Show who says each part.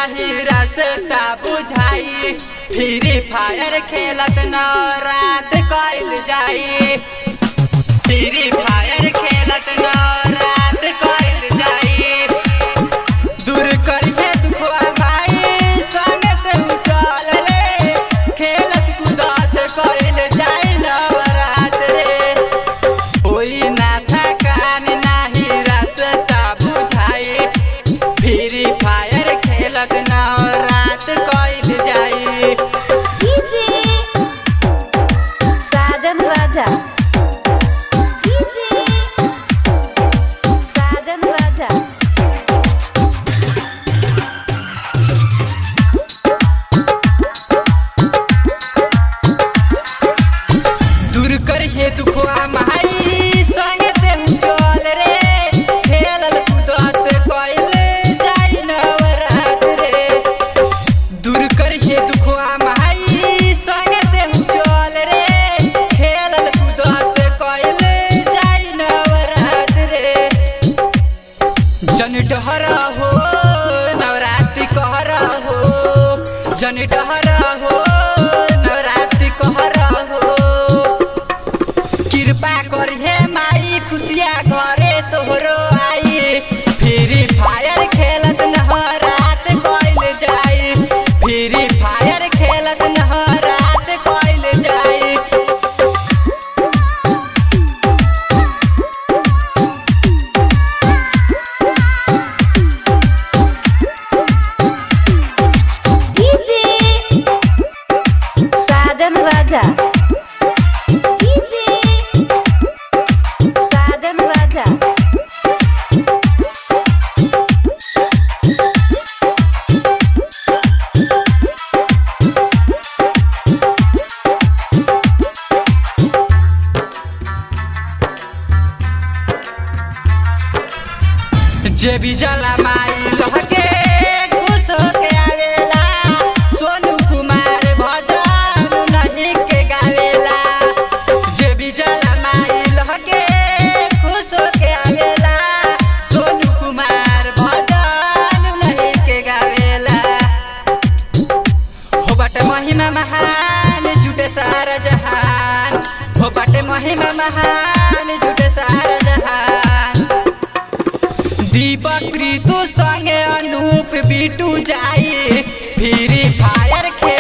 Speaker 1: नाही रास्ता बुझाई। फ्री फायर खेलत न रात कइल जाई। फ्री फायर खेलत न रात कइल जाई। दूर करिए दुखवा भाई संग तू चल रे। खेलत कूदत कइल जाई नवरात रे। होई ना थकान नाही रास्ता बुझाई। फ्री फायर खेलत न रात कइल जाई।
Speaker 2: साजन राजा साजन राजा
Speaker 1: दूर करिए दुखवा माई संग तेहू चल रे। खेलल कूदत कइल जाई नवरात रे। दूर करिए दुखवा माई संग तेहू चल रे। खेलल कूदत कइल जाई नवरात रे। जन डहर हो नवरात्रि कहर हो। जन डहर हो नवरात्रि कहर हो। कृपा करिए माई खुशिया घरे तोहरो आई। फ्री फायर खेलत न रात कइल जाई। फ्री फायर खेलत न रात कइल जाई।
Speaker 2: साजन राजा साजन राजा
Speaker 1: जे भी जला माई लहके खुश होके आवेला। सोनू कुमार भजन नहीं के गावेला। जे भी जला माई लहके खुश होके आवेला। सोनू कुमार भजन नहीं के गावेला। हो बाटे महिमा महान जुटे सारा जहान। हो बाटे महिमा महान जुटे सारा जहान। दीपक प्रीतु संगे अनूप बिटू जाई। फ्री फायर खेल